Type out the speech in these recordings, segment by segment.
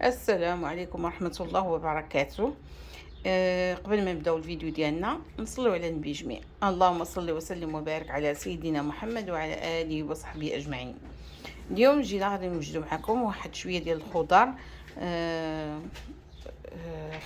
السلام عليكم ورحمة الله وبركاته. قبل ما نبداو الفيديو ديالنا نصليو على النبي جميع. اللهم صل وسلم وبارك على سيدنا محمد وعلى آله وصحبه أجمعين. اليوم جينا غادي نوجدو معكم واحد شوية ديال الخضر.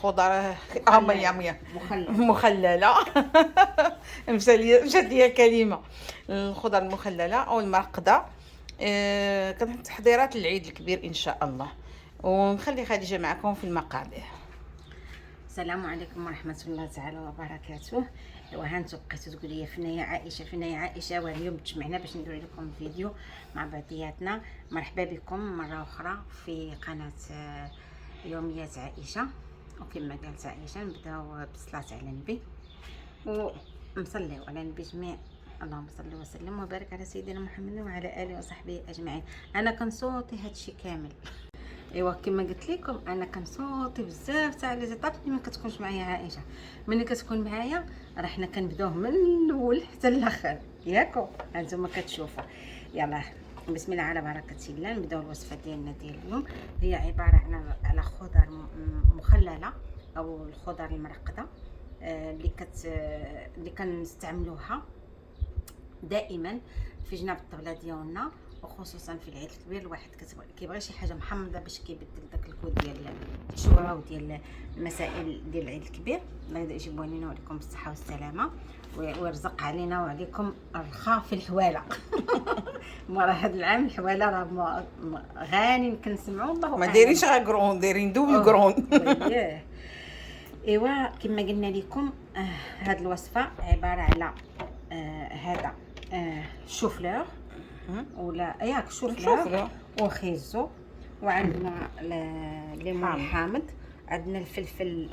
خضر مية مخللة. مشات ليا كلمة. الخضر المخللة أو المرقدة. كانت تحضيرات العيد الكبير إن شاء الله، ونخلي خديجة معكم في المقادير. السلام عليكم ورحمة الله تعالى وبركاته. وهانتو بقيتو تقول لي فين هي عائشة، واليوم تجمعنا باش ندير لكم فيديو مع بعضياتنا. مرحبا بكم مرة أخرى في قناة يوميات عائشة. وكما قالت عائشة نبداو بالصلاة على النبي ونصليو على النبي جميع. اللهم صل وسلم وبارك على سيدنا محمد وعلى آله وصحبه أجمعين. أنا كنصوتي هادشي كامل، ايوا كما قلت لكم انا كنصوتي بزاف تاع لي زيطاب اللي ما كتكونش معايا عائشه. ملي كتكون معايا راه حنا كنبداوه من الاول حتى الاخر ياكو هانتوما كتشوفوا. يلا بسم الله على بركه الله. نبداو الوصفه ديالنا ديال اليوم. هي عباره على خضر مخلله او الخضر المرقده اللي كنستعملوها دائما في جناب الطبله ديالنا، وخصوصا في العيد الكبير. الواحد كيبغي شي حاجه محمضه باش كيبدل داك الكود ديال الشوربه وديال المسائل ديال العيد الكبير. الله يجيبوا لنا ولكم بالصحه والسلامه ويرزق علينا وعليكم الرخاء في الحواله. مورا هذا العام الحواله راه غاني كنسمعوا الله ما دايرينش غير كرون، دايرين دوبل كرون. ايوا كما قلنا لكم هذه الوصفه عباره على هذا شوفلور ولا ياك شوفلور وخيزو، وعندنا ليمون حامض، عندنا الفلفل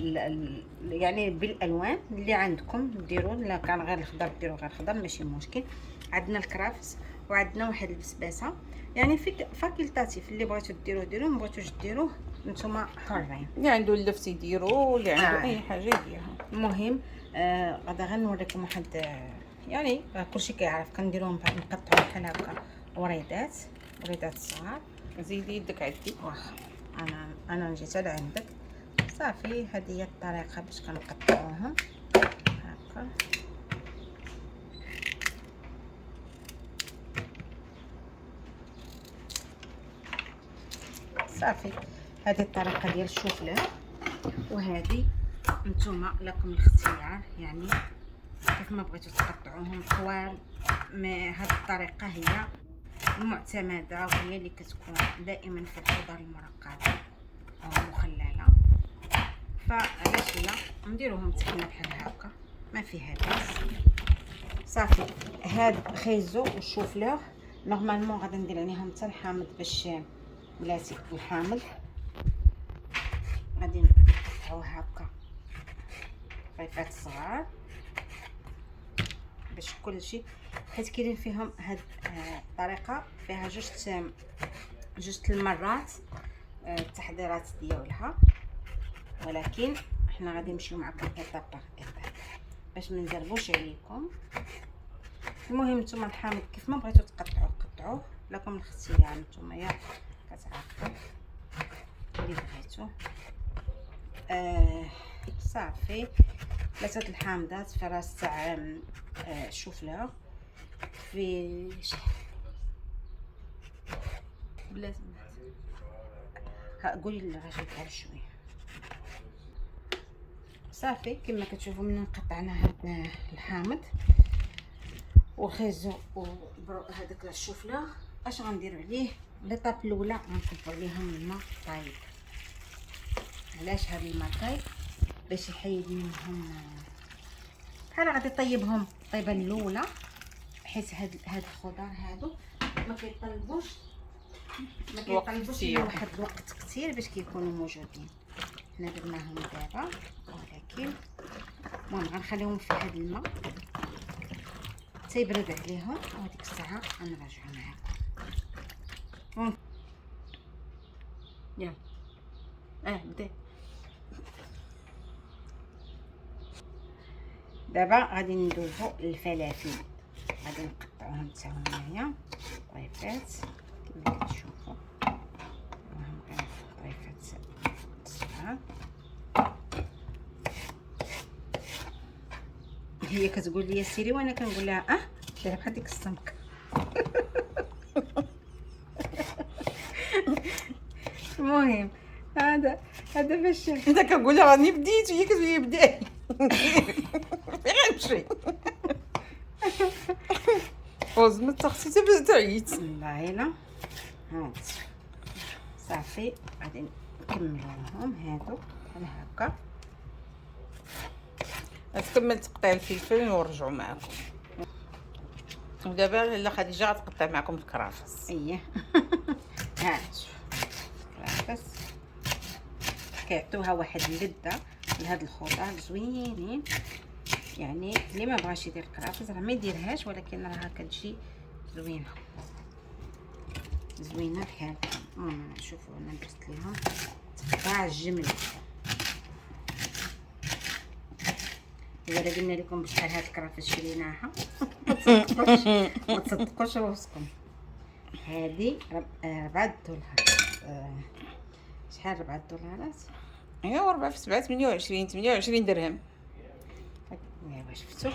يعني بالالوان اللي عندكم ديروا، لا كان غير الخضر ديروا غير الخضر ماشي مشكل. عندنا الكرافس وعندنا واحد البسباسه، يعني فاكولتاتيف، اللي بغيتو ديروه ما بغيتوش ديروه نتوما حرين. اللي عنده اللفت يديروا، اللي عنده اي حاجه يديرها. المهم غدا غنوريكم واحد يعني كلشي كيعرف كنديروهم بحال نقطعوا بحال هكا وريدات صغار. زيدي يدك عندي. واخا انا جيت على عندك صافي. هذه هي الطريقه باش كنقطعوهم هكا. صافي هذه الطريقه ديال الشوفلور، وهذه نتوما لكم الاختيار، يعني كيف ما بغيتو تقطعوهم طوال. هذه الطريقه هي المعتمده وهي اللي كتكون دائما في الخضر المرقده او المخلله، فعلاش لا نديروهم تحنا بحال هكا ما فيها باس. صافي هاد خيزو والشوفلور نورمالمون غادي ندير عليهم حتى الحامض باش بلاتي الحامض. غادي نقطعوه هكا طيفات صغار باش كلشي، حيت كاينين فيهم هاد الطريقه فيها جوج المرات التحضيرات ديالها، ولكن حنا غادي نمشيو معكم ايطاب باغ ايطاب باش ما نزربوش عليكم. المهم نتوما الحامض كيف ما بغيتو قطعوه لكم الاختيار، نتوما يا كتعرفوا اللي بغيتو. صافي 3 الحامضات في راس تاع الشوفلور في بلا قولي للراجل بحال شويه. صافي كما كتشوفوا من قطعنا هذا الحامض والخيزو وهذاك الشوفلور، اش غنديروا عليه؟ ليطاب الاولى غنصبوا عليهم الماء طايب. علاش هذا الماء طايب؟ باش يحيد منهم بحال غادي طيبهم الطيبه الاولى، بحيث هاد الخضر هادو ما كيطلبوش واحد الوقت كثير باش كيكونوا موجودين. حنا درناهم دابا، ولكن المهم غنخليهم في هاد الماء تيبرد عليهم، وهذيك الساعه غنرجعوا معاكم. يلا بدا. دابا غادي ندوزو الفلافل، غادي نقطعوهم حتى هنايا طريفات كما كتشوفوا، راهم غير طريفات هي كتقول لي سيري وانا كنقول لها دير بحال ديك السمكه. المهم هذا باش انت كنقول لها راني بديت وهي كتقول لي بداي. فين غنمشي؟ وزمت تختي تبدا تعيط. والله الا هاد صافي غادي نكملوهم هادو بحال هكا. غتكمل تقطيع الفلفل ونرجعوا معكم. ودابا لاله خديجه غتقطع معكم الكرافس. اييه. هاد كرافس كيعطيوها واحد اللذه لهاد الخضار زوينين. يعني اللي ما بغاش يدير كرافس راه ما يديرهاش، ولكن راها كتجي زوينه بحال شوفوا انا درت ليهم تقطع الجمل. الا قلنا لكم بشحال هاد الكرافس شريناها ما تصدقوش راسكم. هذه 4 دولار. شحال 4 دولارات؟ ايوا 4 في 7 28 درهم. ايوا شفتوا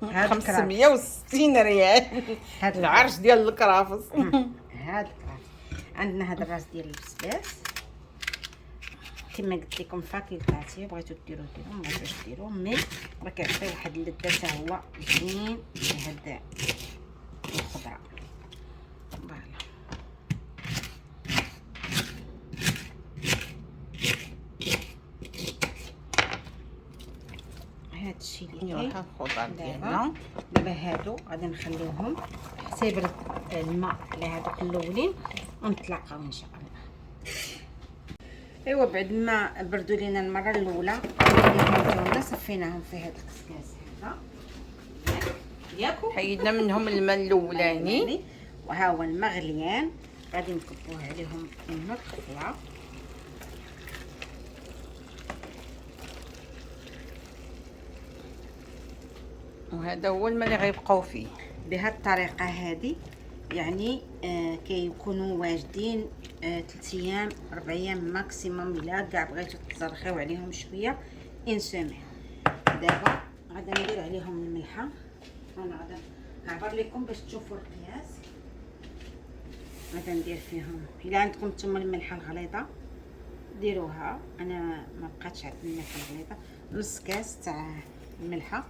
هاد 560 ريال. هاد العرش ديال الكرافس. هاد الكرافس. عندنا هذا الراس ديال البسباس كما قلت لكم فاكيلتاتي، بغيتو ديروا ما بغيتوش ديروا، مي راه كيعطي واحد اللذه حتى هو زوين لهاد الخضره. فوالا هادشي اللي ايوا كاين. ها الخضار ديالنا دابا هادو غادي نخليوهم حتى يبرد الماء على هادوك الاولين ونتلاقاو ان شاء الله. ايوا بعد ما بردوا لينا المره الاولى صفيناهم في هاد الكسكاس هذا ياكو، حيدنا منهم الماء الاولاني وها هو الماء غليان غادي نكبوه عليهم من القفله. وهذا هو الماء اللي غيبقاو فيه. بهذه الطريقه هذه يعني كيكونوا واجدين 3 ايام 4 ايام ماكسيموم. الا كاع بغيتو تزرخيو عليهم شويه ان سومين. دابا غادي ندير عليهم الملحه. انا غادي نعبر لكم باش تشوفوا القياس. غادي ندير فيهم الا عندكم نتوما الملحه الغليظه ديروها، انا ما بقاتش عندي الملحه الغليظه. نص كاس تاع الملحه.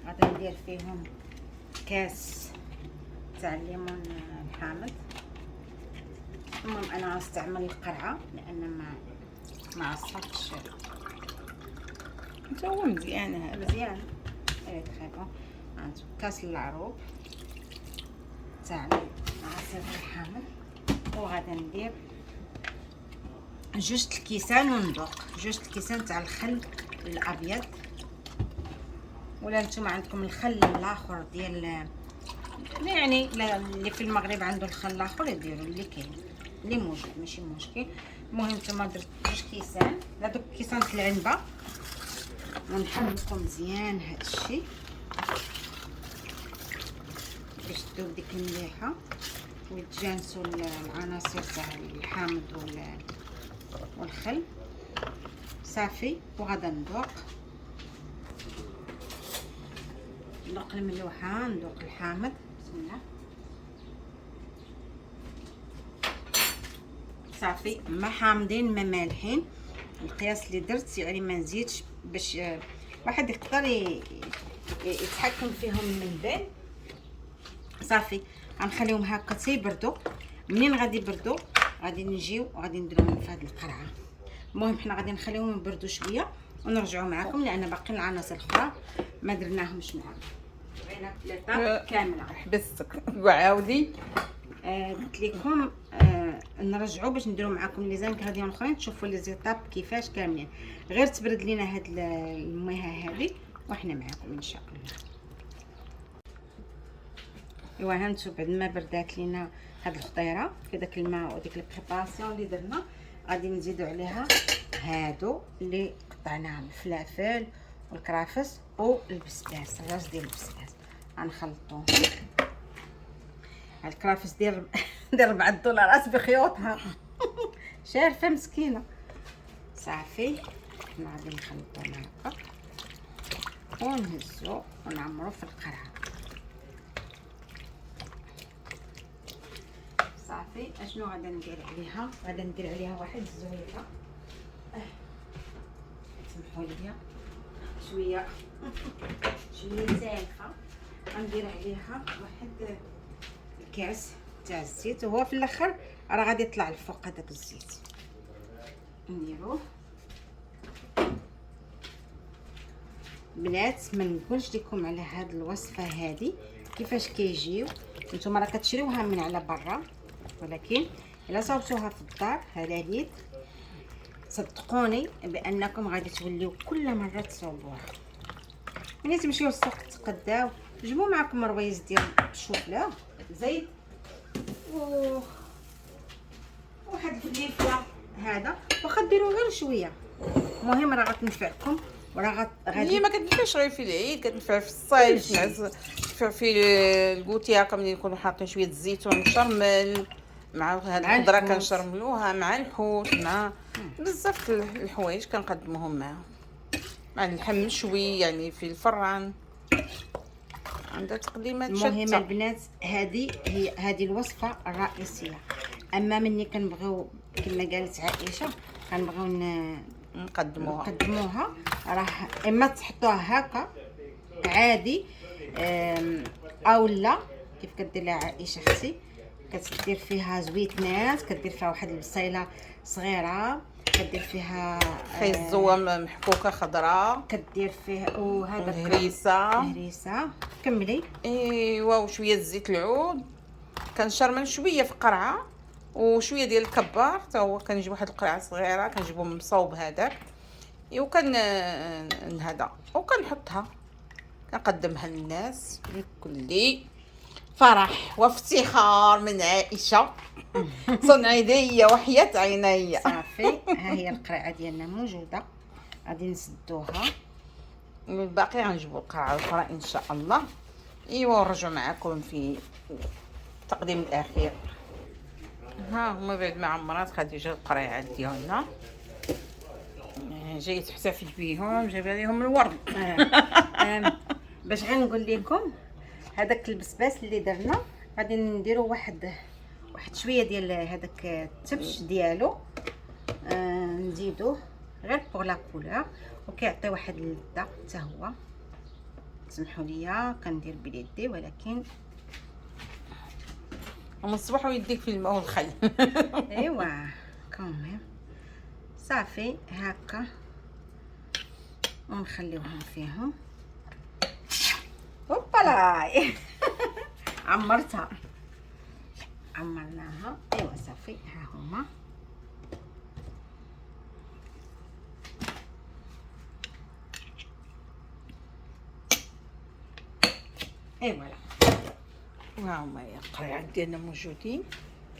غادي ندير فيهم كاس تاع الليمون الحامض. المهم انا غنستعمل القرعه لان ما عصقتش. انت هو مزيان هذا مزيان. اي تخيبوا عندكم كاس العروب تاع العصير الحامض. وغادي ندير 2 الكيسان وندوق 2 الكيسان تاع الخل الابيض، ولا نتوما عندكم الخل الاخر ديال يعني اللي في المغرب عنده الخل الاخر يديروا اللي كاين اللي موجود ماشي مشكل. المهم نتوما درت 2 كيسان هذوك كيسان العنبه. ونحركو مزيان هادشي باش تذوب ديك المليحه ويتجانسوا العناصر تاع الحامض والخل. صافي وغادا ندوق الملوحه، ندوق الحامض. بسم الله. صافي ما حامضين ما مالحين. القياس اللي درت يعني ما نزيدش باش واحد يقدر يتحكم فيهم من بعد. صافي غنخليهم هكا تيبردوا. منين غادي يبردوا غادي نجيو وغادي نديرهم في هذه القرعه. المهم حنا غادي نخليهم يبردوا شويه ونرجعوا معكم لان باقي العناصر الاخرى ما درناهمش معاهم. بغينا ثلاثه كامله. حبستك وعاودي. قلت لكم نرجعوا باش نديروا معكم لي زانكريديون الاخرين تشوفوا لي زيتاب كيفاش كاملين. غير تبرد لينا هاد المياه هذه وحنا معكم ان شاء الله. ايوا هانتو بعد ما بردات لينا هاد الخضيره في داك الماء وديك البريباراسيون اللي درنا غادي نزيدوا عليها هادو اللي قطعناهم الفلافل والكرافس والبسباس. الراس ديال البسباس غنخلطوهم. الكرافس ديال 4 دولارات بخيوطها. شارفه مسكينه. صافي حنا غادي نخلطو هكا ونهزو ونعمرو في القرعه. صافي اشنو غادا ندير عليها؟ غادا ندير عليها واحد الزويله. سمحوا لي شويه سالفه. غندير عليها واحد الكاس تاع الزيت، وهو في الاخر راه غادي يطلع الفوق هذاك الزيت. نديروه بنات. ما نقولش لكم على هاد الوصفه هذه كيفاش كيجيو، نتوما راه كتشريوها من على برا، ولكن الا صوبتوها في الدار هلاليت صدقوني بانكم غادي توليو كل مره تصوبوها. ملي تمشيو للسوق تقداو جيبوا معكم رويز ديال الشوفله زيت واحد الفليفله هذا، واخا ديروا غير شويه، المهم راه غتنفعكم وراه هي ما كتنفعش غير في العيد، كتنفع في الصيف، كتنفع في الكوتيه هكا ملي نكونوا حاطين شويه الزيتون مشرمل مع هاد الخضره كنشرملوها مع الحوت مع بزاف الحوايج كنقدموهم معاها، مع اللحم مشوي يعني في الفران، عندها تقديمات شتى. المهم البنات هذه الوصفه الرئيسيه. اما مني كنبغيو كما قالت عائشه كنبغيو نقدموها راه اما تحطوها هكا عادي او لا كيف كدير لها عائشه اختي، كتدير فيها زويتنات، كدير فيها واحد البصيله صغيره، كدير فيها خيز الزوام محكوكه خضراء، كدير فيها وهذا هريسه كملي. ايوا وشويه زيت العود، كنشرمل شويه في قرعه وشويه ديال الكبار حتى هو، كنجيب واحد القرعه صغيره كنجيبو مصوب هذاك وكن هذا وكنحطها كنقدمها للناس بكل فرح وافتخار من عائشه صنع يدي وحياة عيني. صافي ها هي القرعه ديالنا موجوده، غادي نسدوها والباقي غنجيبو القرعه الاخرى ان شاء الله. ايوا ونرجعوا معكم في التقديم الاخير. ها هما بعد ما عمرات خديجه القريعات ديالنا جايه تحتفل بيهم، جايبه ليهم الورد. باش غير نقول لكم هذاك البسباس اللي درنا غادي نديرو واحد شويه ديال هذاك التبش ديالو، نزيدوه غير بوغ لا كولور وكيعطي واحد اللذه حتى هو. سمحوا لي كندير بيدي ولكن ومن الصباح ويديك في الماء والخل. ايوا كوميم. صافي هكا ونخليوهم فيهم. هوبالاي. عمرناها. ايوا صافي ها هما. ايوا وها هما القريعات ديالنا موجودين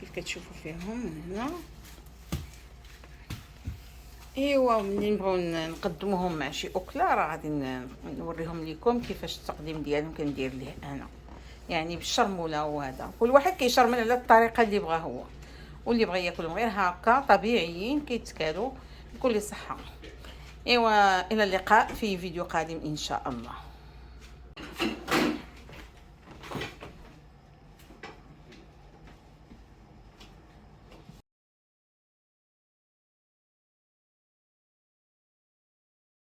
كيف كتشوفوا فيهم من هنا. ايوا ملي نبغيو نقدموهم مع شي اكله راه غادي نوريهم لكم كيفاش التقديم ديالهم كندير ليه انا، يعني بالشرموله وهذا كل واحد كيشرمل على الطريقه اللي بغا هو، واللي بغى ياكلهم غير هكا طبيعيين كيتكالوا بكل صحه. ايوا الى اللقاء في فيديو قادم ان شاء الله.